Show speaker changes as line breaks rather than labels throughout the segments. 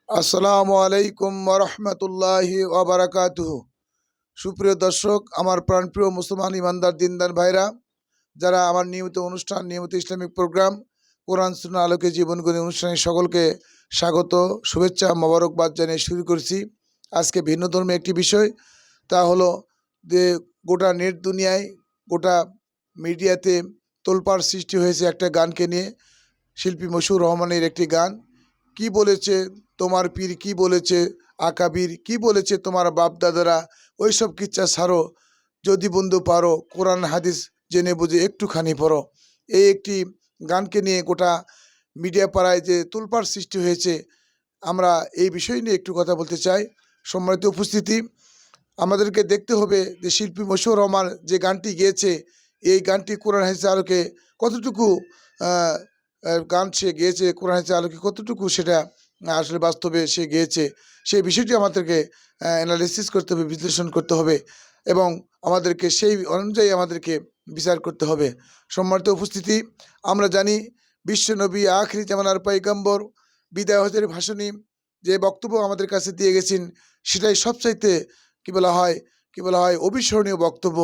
আসসালামু আলাইকুম রহমতুল্লাহি ওয়াবারাকাতুহু। সুপ্রিয় দর্শক, আমার প্রাণপ্রিয় মুসলমান ইমানদার দিনদার ভাইরা, যারা আমার নিয়মিত অনুষ্ঠান, নিয়মিত ইসলামিক প্রোগ্রাম কোরআন সুন্নাহ আলোকে জীবন গড়ি অনুষ্ঠানে সকলকে স্বাগত, শুভেচ্ছা, মোবারকবাদ জানিয়ে শুরু করছি। আজকে ভিন্ন ধর্মী একটি বিষয়, তা হলো যে গোটা নেট দুনিয়ায়, গোটা মিডিয়াতে তোলপাড় সৃষ্টি হয়েছে একটা গানকে নিয়ে। শিল্পী মশিউর রহমানের একটি গান, কি বলেছে তোমার পীর, কি বলেছে আকাবির, কি বলেছে তোমার বাপ দাদারা, ওইসব কিচ্ছা ছাড়ো, যদি বন্ধু পারো কোরআন হাদিস জেনে বুঝে একটুখানি পড়ো। এই একটি গানকে নিয়ে গোটা মিডিয়া পাড়ায় যে তোলপাড় সৃষ্টি হয়েছে, আমরা এই বিষয় নিয়ে একটু কথা বলতে চাই। সম্মানিত উপস্থিতি, আমাদেরকে দেখতে হবে যে শিল্পী মশিউর রহমান যে গানটি গেয়েছে, এই গানটি কোরআন হাদিসের আলোকে কতটুকু আহ, গান সে গেয়েছে, কোরআন হাদিসের আলোকে কতটুকু সেটা আসলে বাস্তবে সে গেয়েছে, সেই বিষয়টি আমাদেরকে অ্যানালিসিস করতে হবে, বিশ্লেষণ করতে হবে এবং আমাদেরকে সেই অনুযায়ী আমাদেরকে বিচার করতে হবে। সম্মানিত উপস্থিতি, আমরা জানি বিশ্বনবী আখিরি জামানার পয়গম্বর বিদায় হজের ভাষণী যে বক্তব্য আমাদের কাছে দিয়ে গেছেন, সেটাই সবচাইতে কি বলা হয় অবিস্মরণীয় বক্তব্য,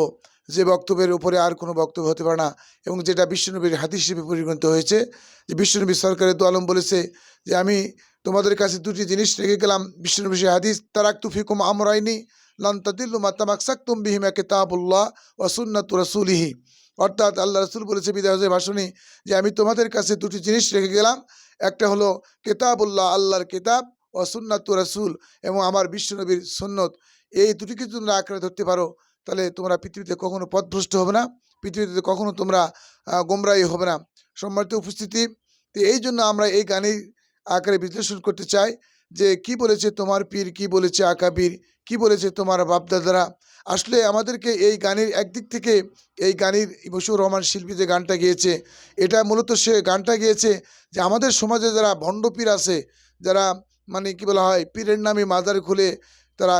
যে বক্তব্যের উপরে আর কোনো বক্তব্য হতে পারে না এবং যেটা বিশ্বনবীর হাদিস হিসেবে পরিগণিত হয়েছে। যে বিশ্বনবী সরকারের দু আলম বলেছে যে আমি তোমাদের কাছে দুটি জিনিস রেখে গেলাম, বিশ্বনবী সেই হাদিস, তারাকতু ফিকুম আমরাইনি লান তাদিল্লু মা তামাসসাকতুম বিহিমা কিতাবুল্লাহ ওয়া সুন্নাতু রাসূলিহি। অর্থাৎ আল্লাহ রাসূল বলেছে বিদায় হজের ভাষণে যে আমি তোমাদের কাছে দুটি জিনিস রেখে গেলাম, একটা হলো কিতাবুল্লাহ, আল্লাহর কিতাব, ও সুন্নাতু রাসূল, এবং আমার বিশ্বনবীর সুন্নত। এই দুটিকে যদি তোমরা আঁকড়ে ধরতে পারো, তাহলে তোমরা পৃথিবীতে কখনো পথভ্রষ্ট হবে না, পৃথিবীতে কখনো তোমরা গোমরাহী হবে না। সম্মানিত উপস্থিতি, তো এই জন্য আমরা এই গানের আকারে বিশ্লেষণ করতে চাই যে কি বলেছে তোমার পীর, কি বলেছে আকাবির, কি বলেছে তোমার বাপদাদারা। আসলে আমাদেরকে এই গানের একদিক থেকে, এই গানের মশিউর রহমান শিল্পী যে গানটা গেয়েছে, এটা মূলত সে গানটা গেয়েছে যে আমাদের সমাজে যারা ভণ্ড পীর আছে, যারা মানে কি বলা হয় পীরের নামে মাজার খুলে তারা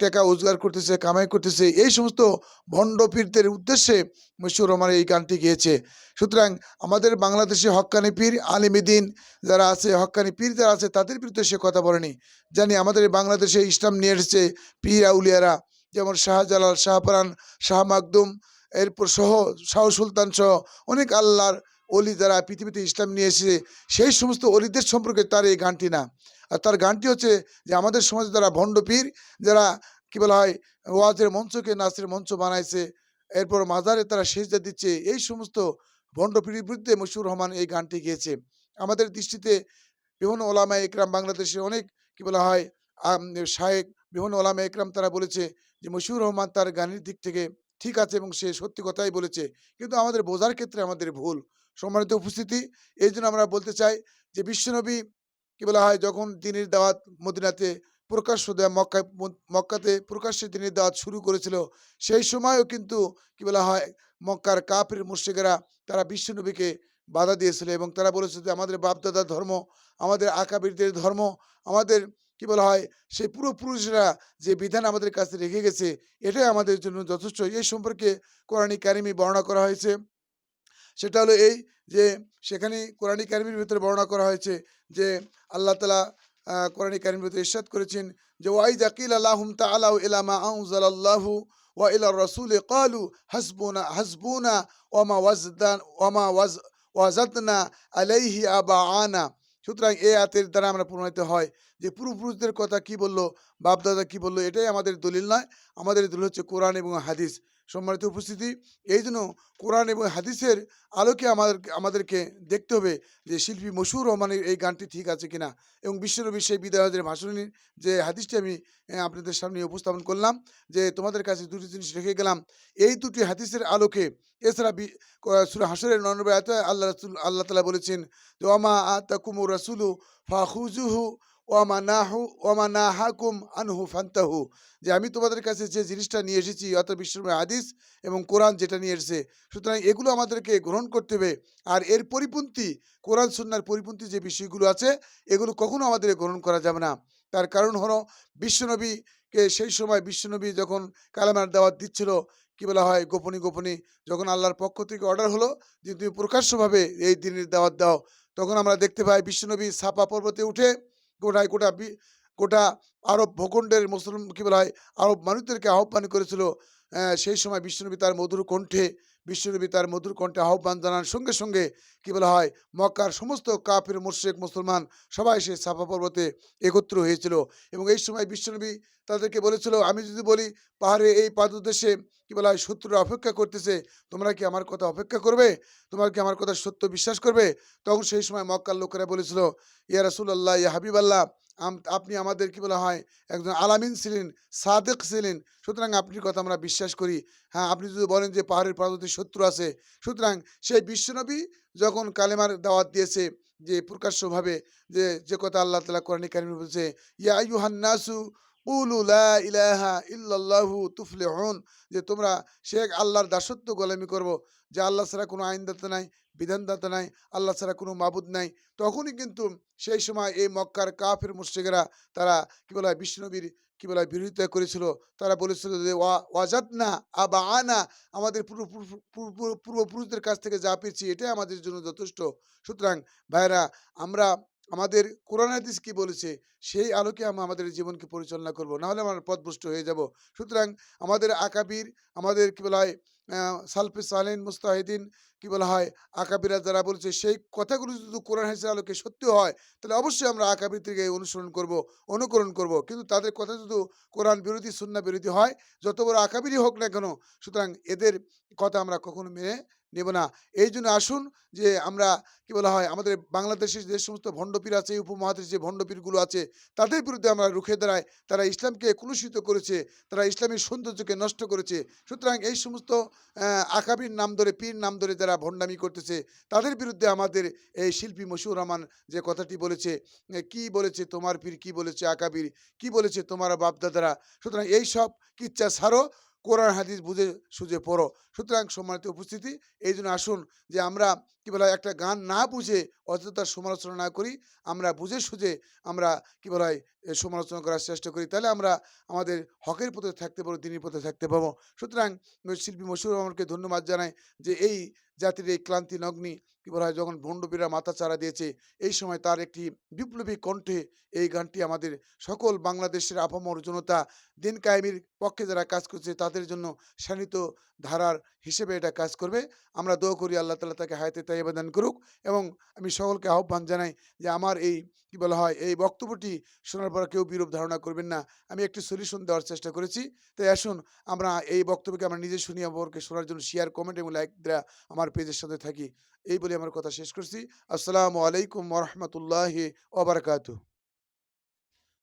টাকা রোজগার করতেছে, কামাই করতেছে, এই সমস্ত ভণ্ড পীরদের উদ্দেশ্যে মশিউর রহমান এই গানটি গেয়েছে। সুতরাং আমাদের বাংলাদেশে হক্কানি পীর আলিমীদ্দিন যারা আছে, হক্কানি পীর যারা আছে, তাদের বিরুদ্ধে সে কথা বলেনি। জানি আমাদের বাংলাদেশে ইসলাম নিয়ে এসেছে পীর আউলিয়ারা, যেমন শাহজালাল, শাহপরান, শাহ মাকদুম, এরপর সহ শাহ সুলতান সহ অনেক আল্লাহর অলি যারা পৃথিবীতে ইসলাম নিয়ে এসেছে, সেই সমস্ত অলিদের সম্পর্কে তার এই গানটি না। আর তার গানটি হচ্ছে যে আমাদের সমাজে যারা ভণ্ড পীর, যারা কি বলা হয় ওয়াজের মঞ্চকে নাচের মঞ্চ বানাইছে, এরপর মাজারে তারা সেজদা দিচ্ছে, এই সমস্ত ভণ্ড পীরের বিরুদ্ধে মশিউর রহমান এই গানটি গেয়েছে। আমাদের দৃষ্টিতে বিভিন্ন ওলামা একরাম, বাংলাদেশে অনেক কি বলা হয় শায়েক, বিভিন্ন ওলামা একরাম তারা বলেছে যে মশিউর রহমান তার গানের দিক থেকে ঠিক আছে এবং সে সত্যি কথাই বলেছে, কিন্তু আমাদের বোঝার ক্ষেত্রে আমাদের ভুল। সম্মানিত উপস্থিতি, এই জন্য আমরা বলতে চাই যে বিশ্বনবী কি বলা হয় যখন দ্বীনের দাওয়াত মদিনাতে প্রকাশ্য দেয়া, মক্কাতে প্রকাশ্যে দ্বীনের দাওয়াত শুরু করেছিল, সেই সময়ও কিন্তু কি বলা হয় মক্কার কাফির মুশরিকেরা তারা বিশ্বনবীকে বাধা দিয়েছিল এবং তারা বলেছে যে আমাদের বাপদাদার ধর্ম, আমাদের আকাবিরদের ধর্ম, আমাদের কি বলা হয় সেই পূর্বপুরুষরা যে বিধান আমাদের কাছে রেখে গেছে, এটাই আমাদের জন্য যথেষ্ট। এই সম্পর্কে কোরআনী কারিমে বর্ণনা করা হয়েছে। সেটা হলো এই যে সেখানে কোরআনী কারিমের ভিতরে বর্ণনা করা হয়েছে যে আল্লাহ তাআলা কোরআনী কারিমের ভিতরে ইরশাদ করেছেন যে ওয়াইযা কিলা লাহুম তাআলাউ ইলা মা আনজালাল্লাহু ওয়া ইলা রাসূলি ক্বালু হাসবুনা হাসবুনা ওয়াজাদনা আলাইহি আবাআনা। সুতরাং এই আয়াতের দ্বারা আমরা প্রমাণিত হয় যে পূর্বপুরুষদের কথা কি বললো, বাপদাদা কি বললো, এটাই আমাদের দলিল নয়, আমাদের দলিল হচ্ছে কোরআন এবং হাদিস। সম্মানিত উপস্থিতি, এই জন্য কোরআন এবং হাদিসের আলোকে আমাদেরকে দেখতে হবে যে শিল্পী মশিউর রহমানের এই গানটি ঠিক আছে কিনা, এবং বিশ্বনবীর সেই বিদায় হজের ভাষণের যে হাদিসটি আমি আপনাদের সামনে উপস্থাপন করলাম যে তোমাদের কাছে দুটি জিনিস রেখে গেলাম, এই দুটি হাদিসের আলোকে। এছাড়া সূরা হাশরের ৯ আয়াতে আল্লাহ তাআলা বলেছেন যে ওয়ামা আতাকুমুর রাসূলু ফাখুযুহু ওয়ামা নাহাকুম আনহু ফান্তাহু, যে আমি তোমাদের কাছে যে জিনিসটা নিয়ে এসেছি অর্থাৎ বিশ্বনবীর হাদিস এবং কোরআন যেটা নিয়ে এসেছে, সুতরাং এগুলো আমাদেরকে গ্রহণ করতে হবে। আর এর পরিপন্থী, কোরআন সুন্নাহর পরিপন্থী যে বিষয়গুলো আছে, এগুলো কখনো আমাদের গ্রহণ করা যাবে না। তার কারণ হলো বিশ্বনবীকে সেই সময় বিশ্বনবী যখন কালেমার দাওয়াত দিচ্ছিল, কি বলা হয় গোপনে যখন আল্লাহর পক্ষ থেকে অর্ডার হলো যে তুমি প্রকাশ্যভাবে এই দ্বীনের দাওয়াত দাও, তখন আমরা দেখতে পাই বিশ্বনবী সাফা পর্বতে উঠে গোটা আরব ভূখণ্ডের মুসলিম কি বলা হয় আরব মানুষদেরকে আহ্বান করেছিল। সেই সময় বিশ্বনবী তার মধুর কণ্ঠে আহ্বান জানার সঙ্গে সঙ্গে কি বলা হয় মক্কার সমস্ত কাফির মুশরিক মুসলমান সবাই সেই সাফা পর্বতে একত্র হয়েছিল। এবং এই সময় বিশ্বনবী তাদেরকে বলেছিল, আমি যদি বলি পাহাড়ে এই পাদদেশে কি বলা হয় শত্রুরা অপেক্ষা করতেছে, তোমরা কি আমার কথা অপেক্ষা করবে? তোমরা কি আমার কথা সত্য বিশ্বাস করবে? তখন সেই সময় মক্কার লোকেরা বলেছিল, ইয়া রাসূলুল্লাহ, ইয়া হাবিবাল্লাহ, আপনি আমাদের কি বলা হয় একজন আলামিন ছিলেন, সাদেক ছিলেন। সুতরাং আপনার কথা আমরা বিশ্বাস করি। হ্যাঁ, আপনি যদি বলেন যে পাহাড়ের পার্বতী শত্রু আছে, সুতরাং সেই বিশ্বনবী যখন কালেমার দাওয়াত দিয়েছে যে প্রকাশ্যভাবে যে কথা আল্লাহ তাআলা কোরআনে কারিমে বলছে, ইয়া আইয়ুহান নাসু কুলু লা ইলাহা ইল্লাল্লাহু তুফলিহুন, যে তোমরা সে এক আল্লাহর দাসত্ব গোলামি করব, যে আল্লাহ ছাড়া কোনো আইনদাতা নাই, বিধানদাতা নাই, আল্লাহ ছাড়া কোনো মাবুদ নাই। তখনই কিন্তু সেই সময় এই মক্কার কাফির মুশরিকরা তারা কি বলা হয় বিশ্বনবীর কি বলা হয় বিরোধিতা করেছিল। তারা বলেছিল যে ওয়াজাদনা আবাআনা, আমাদের পূর্বপুরুষদের কাছ থেকে যা পেয়েছি এটাই আমাদের জন্য যথেষ্ট। সুতরাং ভাইরা, আমরা আমাদের কোরআন হাদিস কি বলেছে সেই আলোকে আমরা আমাদের জীবনকে পরিচালনা করব। নাহলে আমরা পথভ্রষ্ট হয়ে যাব। সুতরাং আমাদের আকাবির, আমাদের কি বলা হয় সালফে সালেহিন মুজতাহিদিন কি বলা হয় আকাবিরা যারা বলেছে সেই কথাগুলো যদি কোরআন হাদিসের আলোকে সত্যি হয়, তাহলে অবশ্যই আমরা আকাবির থেকে অনুসরণ করব, অনুকরণ করব। কিন্তু তাদের কথা যদি কোরআন বিরোধী, সুন্নাহ বিরোধী হয়, যত বড় আকাবিরই হোক না কেন, সুতরাং এদের কথা আমরা কখনো মেনে নেব না। এইজন্য আসুন যে আমরা কি বলা হয় আমাদের বাংলাদেশে যে সমস্ত ভণ্ডপীর আছে, এই উপমহাদেশে যে ভণ্ডপীরগুলো আছে, তাদের বিরুদ্ধে আমরা রুখে দাঁড়াই। তারা ইসলামকে কলুষিত করেছে, তারা ইসলামের সৌন্দর্যকে নষ্ট করেছে। সুতরাং এই সমস্ত আকাবির নাম ধরে, পীর নাম ধরে যারা ভণ্ডামি করতেছে, তাদের বিরুদ্ধে আমাদের এই শিল্পী মশিউর রহমান যে কথাটি বলেছে, কি বলেছে তোমার পীর, কি বলেছে আকাবির, কি বলেছে তোমার বাপদাদারা। সুতরাং এইসব কিচ্ছা ছাড়ো, কোরআন হাদিস বুঝে সুঝে পড়ো। সুতরাং সম্মানিত উপস্থিতি, এইজন্য আসুন যে আমরা কি বলা হয় একটা গান না বুঝে অযথা সমালোচনা না করি, আমরা বুঝে সুঝে আমরা কি বলা হয় সমালোচনা করার চেষ্টা করি। তাহলে আমরা আমাদের হকের পথে থাকতে পারবো, দিনের পথে থাকতে পারবো। সুতরাং শিল্পী মশিউর রহমানকে ধন্যবাদ জানাই যে এই জাতির এই ক্লান্তি লগ্নি কি বলা হয় যখন ভণ্ডপীররা মাথা চাড়া দিয়েছে, এই সময় তার একটি বিপ্লবী কণ্ঠে এই গানটি আমাদের সকল বাংলাদেশের আপামর জনতা, দিন কায়েমের পক্ষে যারা কাজ করছে তাদের জন্য শানিত ধারার হিসেবে এটা কাজ করবে। আমরা দোয়া করি আল্লাহ তাআলা তাকে হায়াতে তাইয়্যিবা দান করুক। এবং আমি সকলকে আহ্বান জানাই যে আমার এই কি বলা হয় এই বক্তব্যটি শোনার পর কেউ বিরূপ ধারণা করবেন না। আমি একটি সলিউশন দেওয়ার চেষ্টা করেছি। তাই আসুন আমরা এই বক্তব্যকে আমরা নিজে শুনি, অপরকে শোনার জন্য শেয়ার, কমেন্ট এবং লাইক দেয়া আমার পেজের সাথে থাকি। এই বলে আমার কথা শেষ করছি। আসসালামু আলাইকুম ওয়া রাহমাতুল্লাহি ওয়া বারাকাতুহু।